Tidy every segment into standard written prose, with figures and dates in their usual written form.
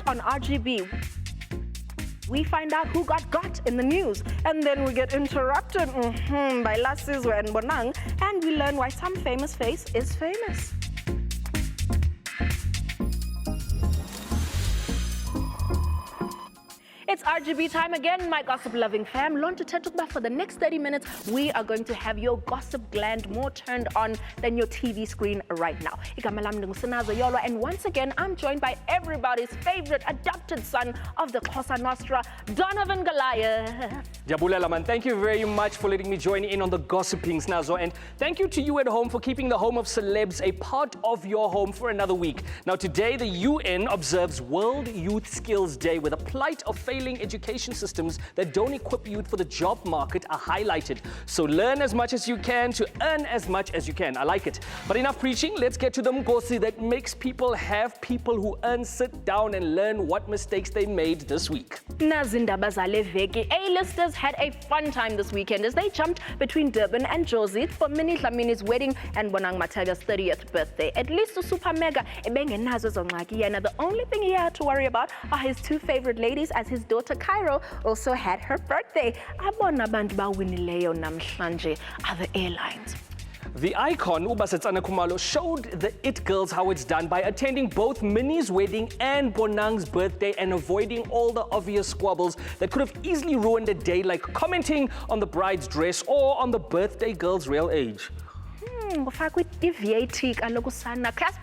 on RGB, we find out who got in the news, and then we get interrupted by Lasizwe and Bonang, and we learn why some famous face is famous. It's RGB time again, my gossip-loving fam. For the next 30 minutes, we are going to have your gossip gland more turned on than your TV screen right now. And once again, I'm joined by everybody's favorite adopted son of the Xhosa Nostra, Donovan Goliath. Jabulela man, thank you very much for letting me join in on the gossiping, Snazo. And thank you to you at home for keeping the home of celebs a part of your home for another week. Now today, the UN observes World Youth Skills Day, with a plight of failing education systems that don't equip youth for the job market are highlighted. So learn as much as you can to earn as much as you can. I like it. But enough preaching, let's get to the mgosi that makes people have people who sit down and learn what mistakes they made this week. Nazindaba zale veki. A-listers had a fun time this weekend as they jumped between Durban and Jozi for Minnie Dlamini's wedding and Bonang Mataga's 30th birthday. At least the super mega ebengenazo zonqaki yena. The only thing he had to worry about are his two favorite ladies, as his daughter Cairo also had her birthday. Abona bantu bawinileyo namhlanje are the airlines. The icon, Ubasetsana Kumalo, showed the It Girls how it's done by attending both Minnie's wedding and Bonang's birthday and avoiding all the obvious squabbles that could have easily ruined a day, like commenting on the bride's dress or on the birthday girl's real age. Casper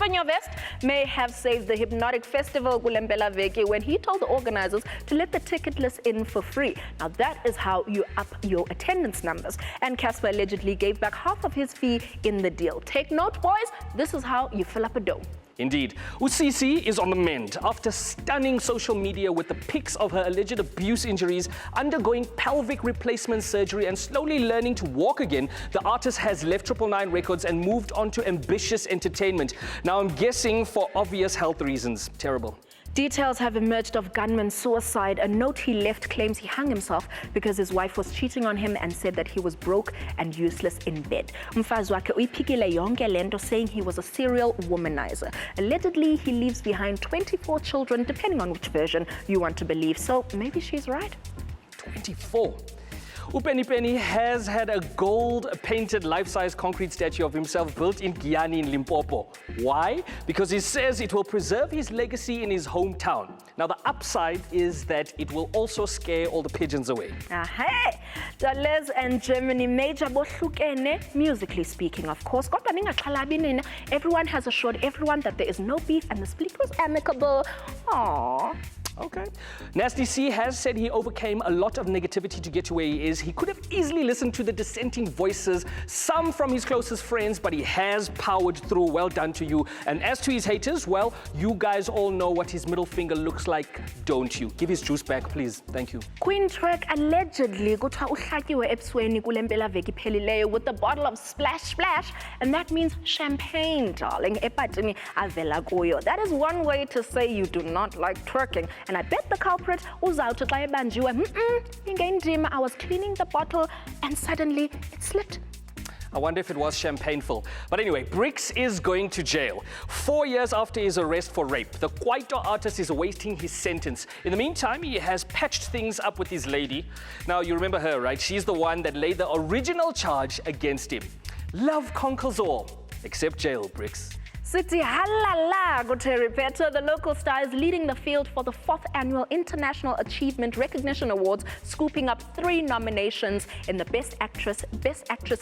Nyovest may have saved the Hypnotic Festival Kulembela Veki when he told the organizers to let the ticket list in for free. Now that is how you up your attendance numbers. And Casper allegedly gave back half of his fee in the deal. Take note, boys, this is how you fill up a dome. Indeed. Usisi is on the mend after stunning social media with the pics of her alleged abuse injuries, undergoing pelvic replacement surgery and slowly learning to walk again. The artist has left 999 Records and moved on to ambitious entertainment. Now I'm guessing for obvious health reasons. Terrible. Details have emerged of gunman suicide. A note he left claims he hung himself because his wife was cheating on him and said that he was broke and useless in bed. Mfazi wakhe uyiphikile yonke lento, saying he was a serial womanizer. Allegedly, he leaves behind 24 children, depending on which version you want to believe. So maybe she's right. 24. Upeni Penny has had a gold-painted life-size concrete statue of himself built in Giyani in Limpopo. Why? Because he says it will preserve his legacy in his hometown. Now, the upside is that it will also scare all the pigeons away. Hey, Dalez and Germany major bohlukene, musically speaking, of course. Everyone has assured everyone that there is no beef and the split was amicable. Aww. Okay. Nasty C has said he overcame a lot of negativity to get to where he is. He could have easily listened to the dissenting voices, some from his closest friends, but he has powered through. Well done to you. And as to his haters, well, you guys all know what his middle finger looks like, don't you? Give his juice back, please. Thank you. Queen Trek allegedly with the bottle of Splash Splash, and that means champagne, darling. That is one way to say you do not like twerking. And I bet the culprit was out to buy a banjo. I was cleaning the bottle and suddenly it slipped. I wonder if it was champagne-full. But anyway, Brix is going to jail 4 years after his arrest for rape. The Kwaito artist is awaiting his sentence. In the meantime, he has patched things up with his lady. Now, you remember her, right? She's the one that laid the original charge against him. Love conquers all, except jail, Brix. City halala Guteri Peter, the local star, is leading the field for the 4th annual International Achievement Recognition Awards, scooping up 3 nominations in the Best Actress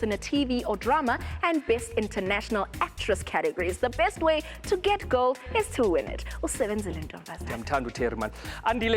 in a TV or Drama, and Best International Actress categories. The best way to get gold is to win it. Andile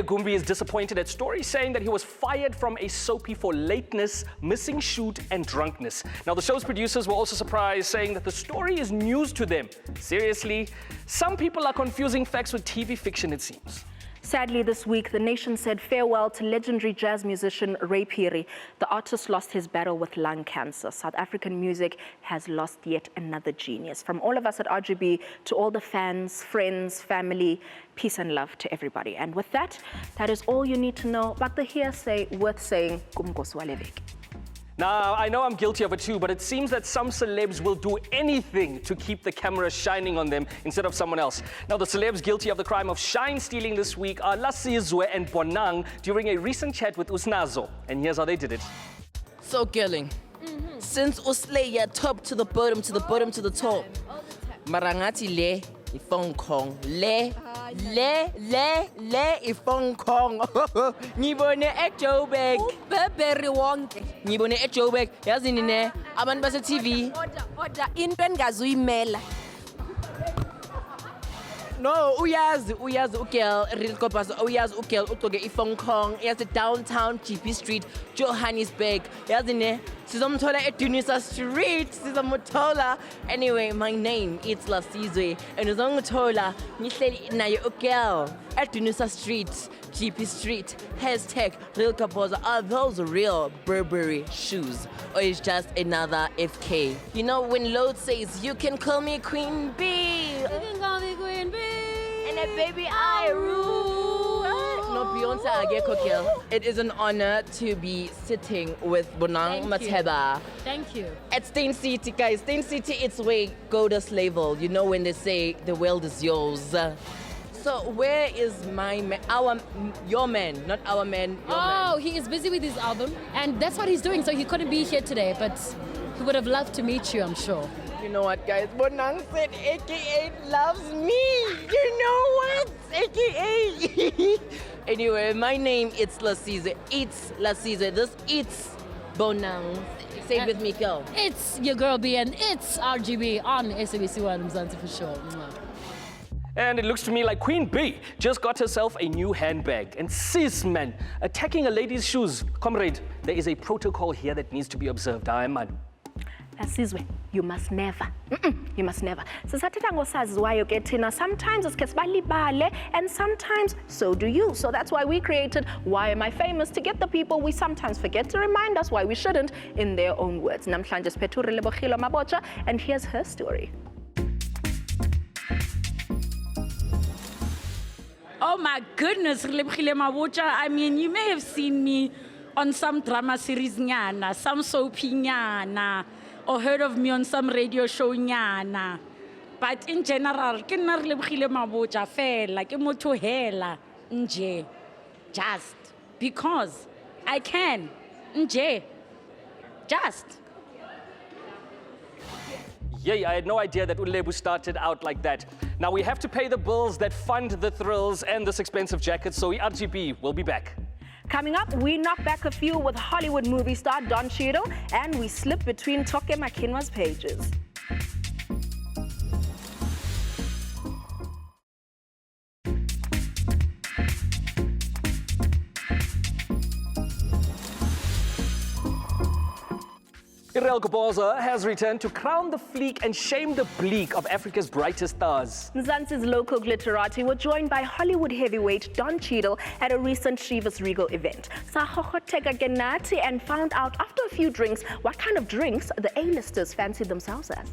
Gumbi is disappointed at stories saying that he was fired from a soapie for lateness, missing shoot, and drunkenness. Now, the show's producers were also surprised, saying that the story is news to them. Seriously, some people are confusing facts with TV fiction, it seems. Sadly, this week, the nation said farewell to legendary jazz musician Ray Phiri. The artist lost his battle with lung cancer. South African music has lost yet another genius. From all of us at RGB to all the fans, friends, family, peace and love to everybody. And with that, that is all you need to know about the hearsay worth saying. Now, I know I'm guilty of it too, but it seems that some celebs will do anything to keep the camera shining on them instead of someone else. Now, the celebs guilty of the crime of shine stealing this week are Lasizwe and Bonang during a recent chat with Usnazo. And here's how they did it. So, girling, since uslay ya top to the bottom, to the bottom, to the top, marangati le ifong kong, le ifong kong. Ngibone eJoburg. Ubeberi wonke. Ngibone eJoburg. Yazi nine, abantu base TV. Order into engazuyimela. No, uyazi ugirl, real kopas, uyazi ugirl utoge ifong kong, yazi downtown GP Street, Johannesburg. Yazi ne, sizomthola eDunisa Street, sizomthola. Anyway, my name is Lasizwe, and uzongithola ngihleli naye ugirl eDunisa Street, GP Street. Hashtag real kopas. Are those real Burberry shoes, or is just another FK? You know when Lord says you can call me Queen Bee. You can call me Queen Bee. And that baby, I rule. No, Beyonce, I get girl. It is an honor to be sitting with Bonang Mateba Thank you. at Stain City, guys. Stain City, it's where goddess level. You know when they say the world is yours. So where is my man? Your man, not our man. Your man. He is busy with his album, and that's what he's doing. So he couldn't be here today, but he would have loved to meet you, I'm sure. You know what, guys? Bonang said AKA loves me. You know what? AKA. Anyway, my name is Lasizwe. It's Lasizwe. This it's Bonang. Say it with me, girl. It's your girl B, and it's RGB on SABC One Mzansi for sure. Mwah. And it looks to me like Queen Bee just got herself a new handbag. And sis, man, attacking a lady's shoes. Comrade, there is a protocol here that needs to be observed. Man. Lasizwe, you must never. You must never. Sisathetha ngosaziwayo ke thina, sometimes uske sibalibale and sometimes so do you. So that's why we created Why Am I Famous? To get the people we sometimes forget to remind us why we shouldn't in their own words. Namhlanje siphethe uRelebohilo Mabocha, and here's her story. Oh my goodness, Relebogile Mabocha. I mean, you may have seen me on some drama series nyana, some soapy nyana, or heard of me on some radio show nyana. But in general, ke nna Relebogile Mabocha fela, ke motho hela nje. Just because I can. Nje. Just. Yay, I had no idea that Ulebu started out like that. Now we have to pay the bills that fund the thrills and this expensive jacket, so RGB will be back. Coming up, we knock back a few with Hollywood movie star Don Cheadle, and we slip between Toke Makinwa's pages. Irel Koboza has returned to crown the fleek and shame the bleak of Africa's brightest stars. Mzansi's local glitterati were joined by Hollywood heavyweight Don Cheadle at a recent Chivas Regal event. Sahohoteka Genati and found out after a few drinks what kind of drinks the A-listers fancied themselves as.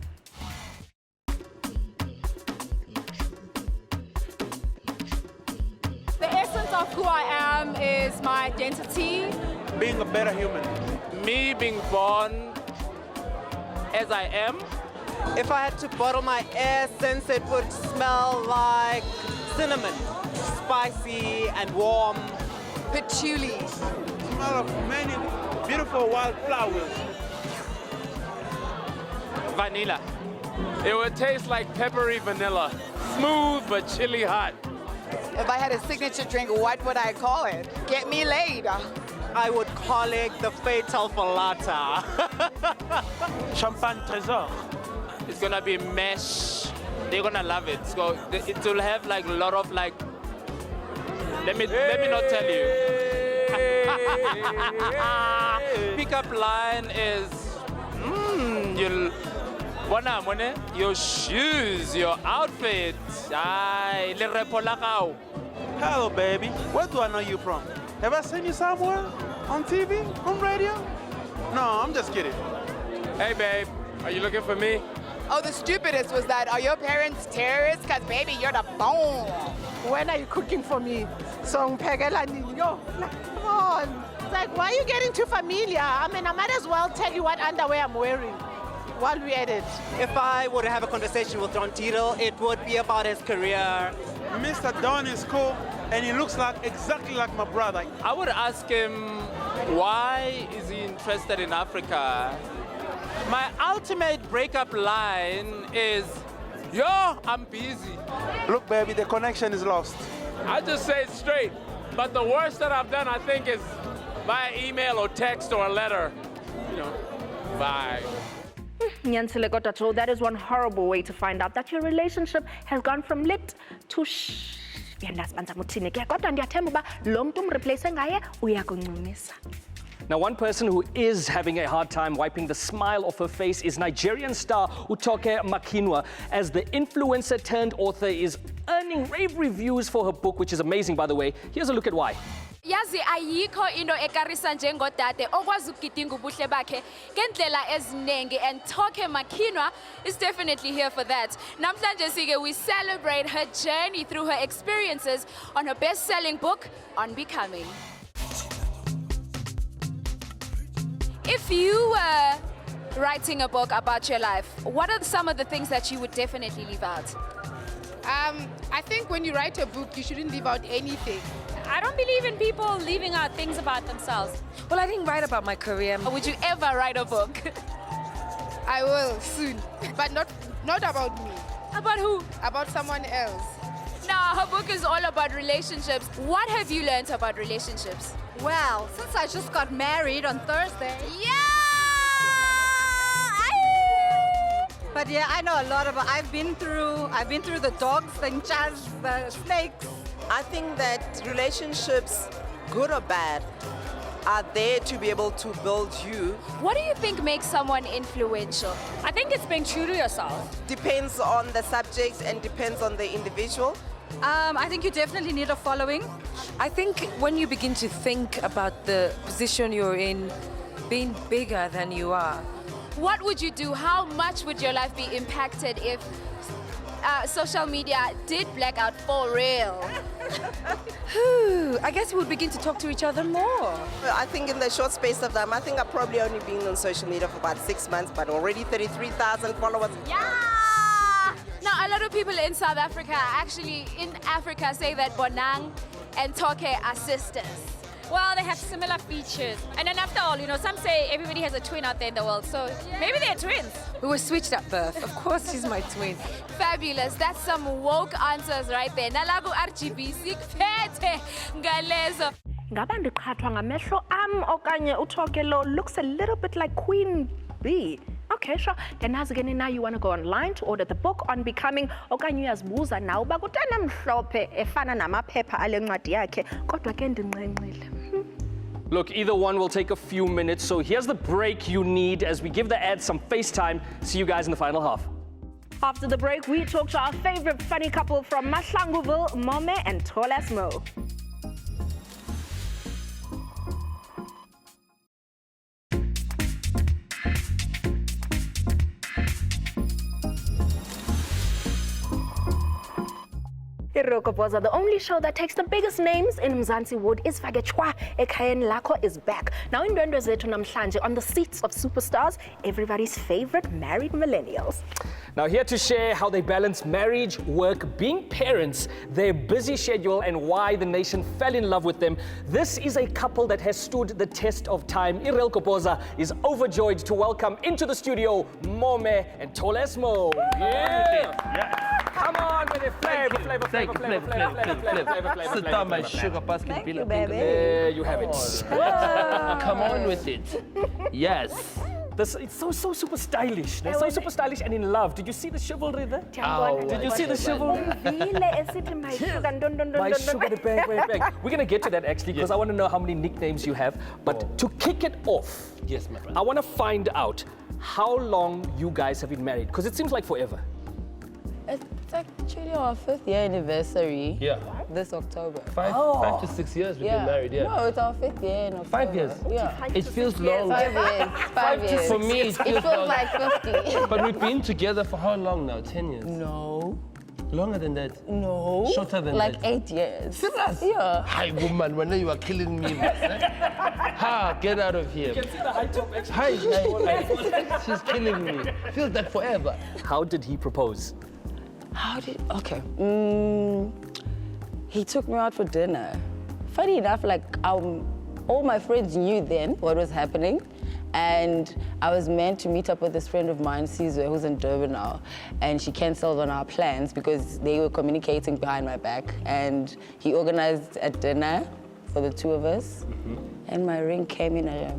The essence of who I am is my identity. Being a better human. Me being born as I am. If I had to bottle my essence, it would smell like cinnamon, spicy and warm. Patchouli. Smell of many beautiful wildflowers. Vanilla. It would taste like peppery vanilla. Smooth but chili hot. If I had a signature drink, what would I call it? Get me laid. I would call it the Fatal Falata. Champagne Trésor. It's gonna be mesh. They're gonna love it. So it will have like a lot of like. Let me not tell you. Pickup line is your shoes, your outfit. Ay, le repo la gao. Hello, baby. Where do I know you from? Have I seen you somewhere? On TV? On radio? No, I'm just kidding. Hey, babe, are you looking for me? Oh, the stupidest was that, are your parents terrorists? Because, baby, you're the bone. When are you cooking for me? Song Pegela Nino. Come on. was like, why are you getting too familiar? I mean, I might as well tell you what underwear I'm wearing while we're at it. If I were to have a conversation with Don Tito, it would be about his career. Mr. Don is cool, and he looks like exactly like my brother. I would ask him, why is he interested in Africa? My ultimate breakup line is, yo, I'm busy. Look, baby, the connection is lost. I just say it straight. But the worst that I've done, I think, is via email or text or a letter. You know, bye. Nyansile kodwa Joe, that is one horrible way to find out that your relationship has gone from lit to shh. Now, one person who is having a hard time wiping the smile off her face is Nigerian star Utoke Makinwa, as the influencer turned author is earning rave reviews for her book, which is amazing, by the way. Here's a look at why. Yazi ayikho into ekarisa njengodade okwazi ukugidinga ubuhle bakhe ngendlela eziningi, and Toke Makinwa is definitely here for that. Namhlanje sike we celebrate her journey through her experiences on her best-selling book On Becoming. If you were writing a book about your life, what are some of the things that you would definitely leave out? I think when you write a book, you shouldn't leave out anything. I don't believe in people leaving out things about themselves. Well, I didn't write about my career. Would you ever write a book? I will soon, but not about me. About who? About someone else. Now, her book is all about relationships. What have you learned about relationships? Well, since I just got married on Thursday. Yeah! But yeah, I know a lot about. I've been through the dogs, the chas, the snakes. I think that relationships, good or bad, are there to be able to build you. What do you think makes someone influential? I think it's being true to yourself. Depends on the subject and depends on the individual. I think you definitely need a following. I think when you begin to think about the position you're in, being bigger than you are. What would you do? How much would your life be impacted if social media did black out for real? I guess we would begin to talk to each other more. I think in the short space of time, I think I've probably only been on social media for about 6 months, but already 33,000 followers. Yeah! Now, a lot of people in South Africa, actually in Africa, say that Bonang and Toke are sisters. Well, they have similar features. And then after all, some say everybody has a twin out there in the world, so maybe they're twins. We were switched at birth. Of course she's my twin. Fabulous. That's some woke answers right there. Nalagu RGB sikuphethe ngalezo. Ngaba ndiqhathwa ngamehlo am okanye uToke lo looks a little bit like Queen Bee. Okay, sure. Then as again now you want to go online to order the book On Becoming okanye uyazibuza nawe uba kutana mhlophe efana namaphepha ale ncwadi yakhe kodwa ke ndinqenqile. Look, either one will take a few minutes, so here's the break you need as we give the ads some FaceTime. See you guys in the final half. After the break, we talk to our favorite funny couple from Mahlanguville, Mome and Tolas Mo. Irokopoza, the only show that takes the biggest names in Mzansi Wood is Fagechwa Ekayen Lako is back. Now in Ndwendwe Zethu Namhlanje, on the seats of superstars, everybody's favorite married millennials. Now here to share how they balance marriage, work, being parents, their busy schedule, and why the nation fell in love with them. This is a couple that has stood the test of time. Irel Kopoza is overjoyed to welcome into the studio Mome and Tolas Mo. Yeah. Come on with it, flavor. Sit down, my sugar basket. Thank you, baby. There you have it. Come on with it. Yes. It's so super stylish. They're so super stylish and in love. Did you see the chivalry there? Did you see the chivalry? My sugar, bang. We're gonna get to that actually because I want to know how many nicknames you have. But to kick it off, yes, my friend, I want to find out how long you guys have been married because it seems like forever. It's actually our 5th year anniversary. Yeah. This October. 5 to 6 years we've been married, yeah. No, it's our 5th year in October. 5 years? Yeah. It feels long. 5 years. 5 years. For me, it feels like 50. But we've been together for how long now? 10 years? No. Longer than that? No. Shorter than like that? 8 years. Serious? Yeah. Hi, woman, when you are killing me. Ha, get out of here. You can see the high top extra. Hi. She's killing me. Feels like forever. How did he propose? Okay. He took me out for dinner. Funny enough, like, all my friends knew then what was happening. And I was meant to meet up with this friend of mine, Caesar, who's in Durban now. And she canceled on our plans because they were communicating behind my back. And he organized a dinner for the two of us. And my ring came in a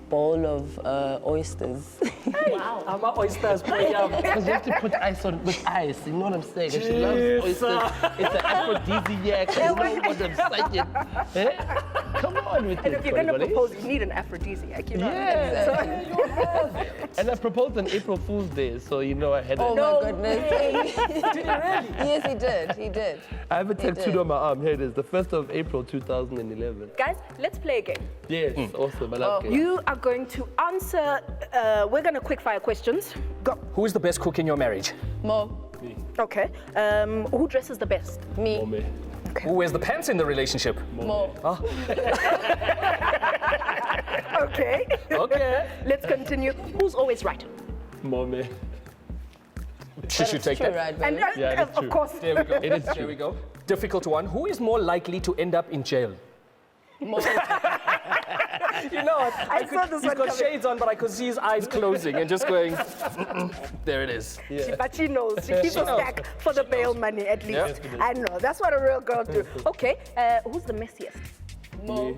bowl of oysters. Wow. I'm oysters. Because you have to put ice on with ice, you know what I'm saying? And she loves oysters. It's an aphrodisiac. You know what I'm saying? Eh? Come on with And it. if you're going to propose, you need an aphrodisiac, you know? Yeah. And I proposed on April Fool's Day, so you know I had Oh my goodness. Did he really? Yes, he did. He did. I have a tattooed on my arm. Here it is, the 1st of April 2011. Guys, let's play a game. Yes, awesome. I love games. You are going to answer, we're going to quick fire questions. Go. Who is the best cook in your marriage? Mo. Okay. Who dresses the best? Me. Mome. Who wears the pants in the relationship? Mo. Oh. Okay. Okay. Let's continue. Who's always right? Mome. She should take True, that. right, And baby? Yeah, that's of true. course. There we go. It is There true. we go. Difficult one. Who is more likely to end up in jail? Mo. You know, I saw this he's one got coming. shades on, but I could see his eyes closing and just going, there it is. But she knows. She keeps a stack for the bail money at least. Yeah. I know. That's what a real girl do. Okay. Who's the messiest? Mo.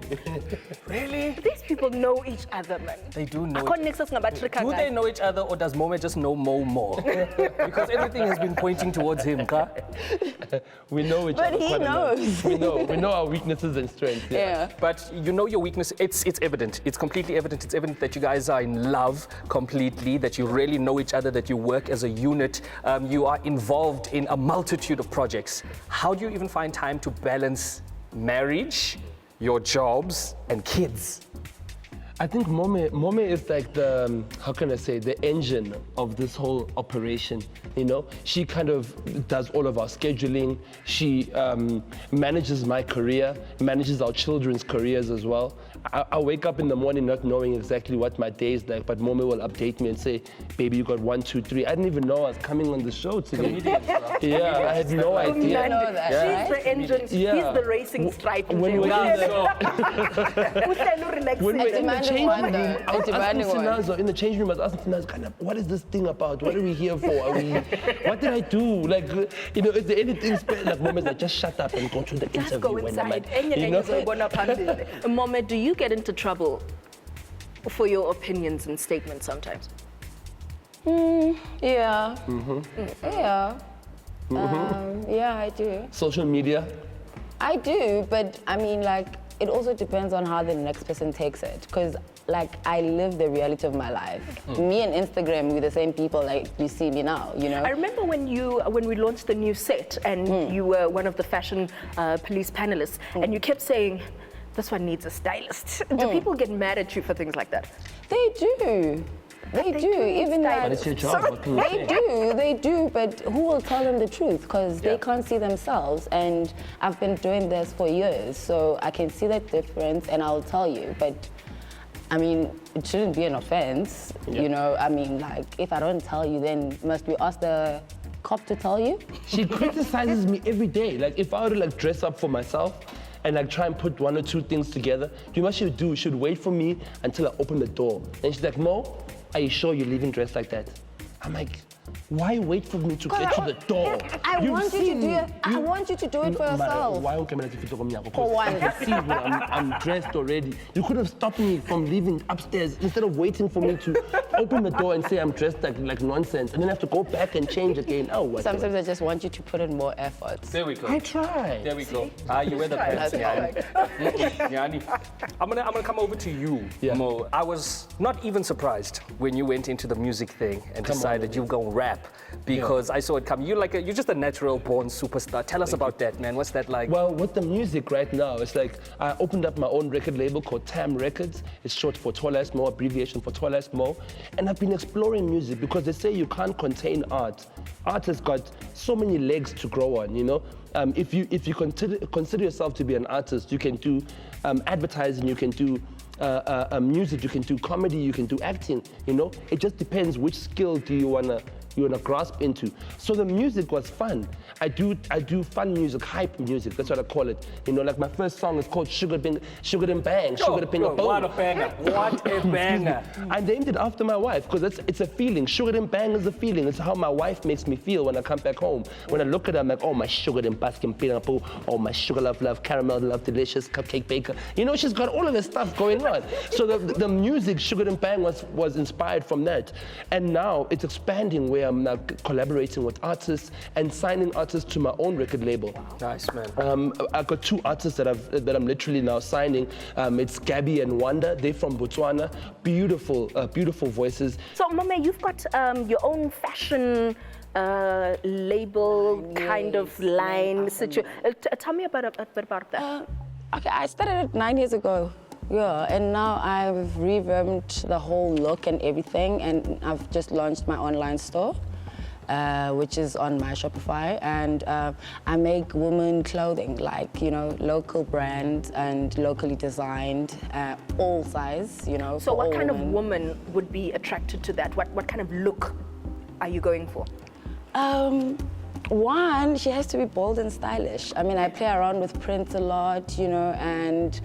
Really? These people know each other, man. They do know Akho each nix esingabatrika Do they ngayo. know each other, or does Mome just know Mo more? Because everything has been pointing towards him, ka? We know each But other he quite knows. a lot. We know our weaknesses and strengths. Yeah. But you know your weakness, it's evident. It's completely evident. It's evident that you guys are in love completely, that you really know each other, that you work as a unit. You are involved in a multitude of projects. How do you even find time to balance marriage, your jobs, and kids? I think Mome is like the, how can I say, the engine of this whole operation, you know? She kind of does all of our scheduling. She manages my career, manages our children's careers as well. I wake up in the morning not knowing exactly what my day is like, but Mome will update me and say, baby, you got 1, 2, 3. I didn't even know I was coming on the show today. Yeah, I had no idea. You know that, She's right? the engine. Yeah. He's the racing stripe. When we're When we're in the demanding change one, room, though. I was A demanding asking one. Sinazo, in the change room, I was asking Sinazo, kind of, what is this thing about? What are we here for? What did I do? Like, you know, is there anything special? Like, moments like, just shut up and go to the Just interview. go when I'm inside. like, you know? Mome, do you get into trouble for your opinions and statements sometimes? Yeah. Mm-hmm. Yeah. Yeah, I do. Social media? I do, but I mean, like, it also depends on how the next person takes it. Because, like, I live the reality of my life. Me and Instagram, we're the same people, like, you see me now, you know? I remember when we launched the new set and you were one of the fashion police panelists and you kept saying, this one needs a stylist. Do people get mad at you for things like that? They do. They do. Even But like, it's your job, what can you say? they do, but who will tell them the truth? Because they can't see themselves. And I've been doing this for years, so I can see that difference and I'll tell you. But I mean, it shouldn't be an offense, you know? I mean, like, if I don't tell you, then must we ask the cop to tell you? She criticizes me every day. Like, if I were to, like, dress up for myself and, like, try and put 1 or 2 things together, do you know what she would do? She would wait for me until I open the door. And she's like, Mo, are you sure you're leaving dressed like that? I'm like, why wait for me to get to the door? I You've want you seen to do me. it. I want you to do it for yourself. Why don't you fit For one. I can see when I'm dressed already. You could have stopped me from leaving upstairs instead of waiting for me to open the door and say I'm dressed like nonsense, and then I have to go back and change again. Oh, what? Sometimes I just want you to put in more effort. There we go. I try. There we go. You wear the pants. Yani. I'm gonna come over to you, Mo. I was not even surprised when you went into the music thing and decided you were gonna rap because I saw it come. You're just a natural born superstar. Tell us about that, man. What's that like? Well, with the music right now, it's like I opened up my own record label called TAM Records. It's short for Tall As Mo, abbreviation for Tall As Mo. And I've been exploring music because they say you can't contain art. Art has got so many legs to grow on, you know? If you consider yourself to be an artist, you can do advertising, you can do music, you can do comedy, you can do acting, you know? It just depends which skill do you wanna grasp into. So the music was fun. I do fun music, hype music, that's what I call it. You know, like my first song is called Sugar Ding Bang, Sugar Ding Bang. What a banger, what a banger. I named it after my wife because it's a feeling. Sugar Ding Bang is a feeling. It's how my wife makes me feel when I come back home. When I look at her, I'm like, oh, my sugar ding baskin peanut, oh, my sugar love, caramel love, delicious, cupcake baker. You know, she's got all of this stuff going on. So the music, Sugar Ding Bang, was inspired from that. And now it's expanding where I'm now collaborating with artists and signing artists to my own record label. Nice, man. I've got 2 artists that I'm literally now signing. It's Gabby and Wanda. They're from Botswana. Beautiful, beautiful voices. So, Mome, you've got your own fashion label kind of line. Tell me a bit about that. Okay, I started it 9 years ago. Yeah, and now I've revamped the whole look and everything, and I've just launched my online store, which is on my Shopify, and I make women clothing, like, you know, local brands and locally designed, all size, you know. So what kind of woman would be attracted to that? What kind of look are you going for? One, she has to be bold and stylish. I mean, I play around with prints a lot, you know, and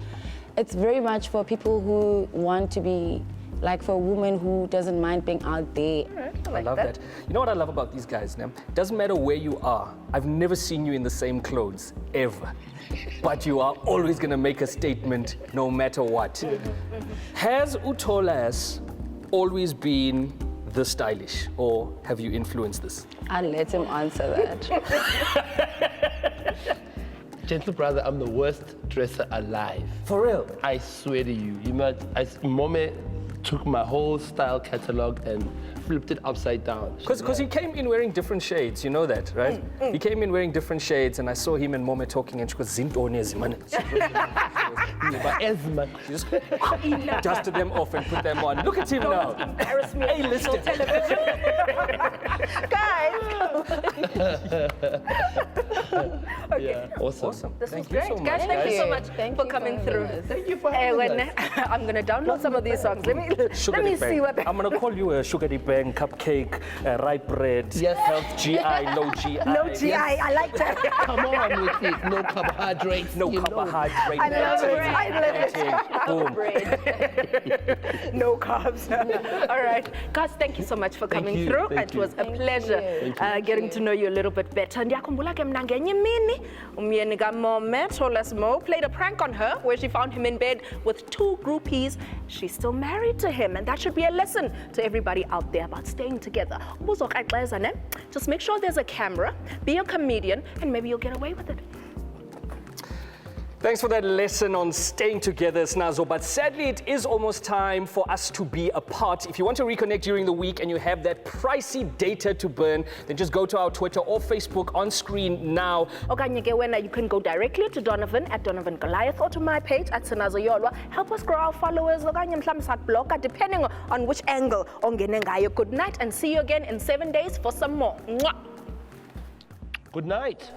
it's very much for people who want to be, like, for a woman who doesn't mind being out there. I love that. You know what I love about these guys, Nam? Doesn't matter where you are. I've never seen you in the same clothes, ever. But you are always gonna make a statement no matter what. Has Utolas always been this stylish, or have you influenced this? I'll let him answer that. Gentle brother, I'm the worst dresser alive. For real? I swear to you. Mome took my whole style catalog and flipped it upside down. Because he came in wearing different shades, you know that, right? He came in wearing different shades, and I saw him and Mome talking, and she goes, Zintonezi, man. She just dusted them off and put them on. Look at him now. Don't embarrass me on national television. Guys. Okay. Yeah, awesome. This was great. Guys, thank you so much for coming through. Thank you for having us. I'm going to download some of these songs. Let me see what... I'm going to call you a Sugar Bang, cupcake, ripe bread, yes. health GI, low GI. No GI, yes. I like that. Come on with it. No carbohydrates. No carbohydrates. I love it. Boom. Bread. No carbs. All right. Guys, thank you so much for coming through. It was a pleasure getting to know you a little bit better. Ndiyakhumbula ke mna ngenye imini umyeni kaMome, Tall As Mo, played a prank on her where she found him in bed with 2 groupies. She's still married to him, and that should be a lesson to everybody out there about staying together. Just make sure there's a camera, be a comedian, and maybe you'll get away with it. Thanks for that lesson on staying together, Snazo. But sadly, it is almost time for us to be apart. If you want to reconnect during the week and you have that pricey data to burn, then just go to our Twitter or Facebook on screen now. You can go directly to Donovan at Donovan Goliath or to my page at Snazo Yolwa. Help us grow our followers, depending on which angle. Good night, and see you again in 7 days for some more. Good night.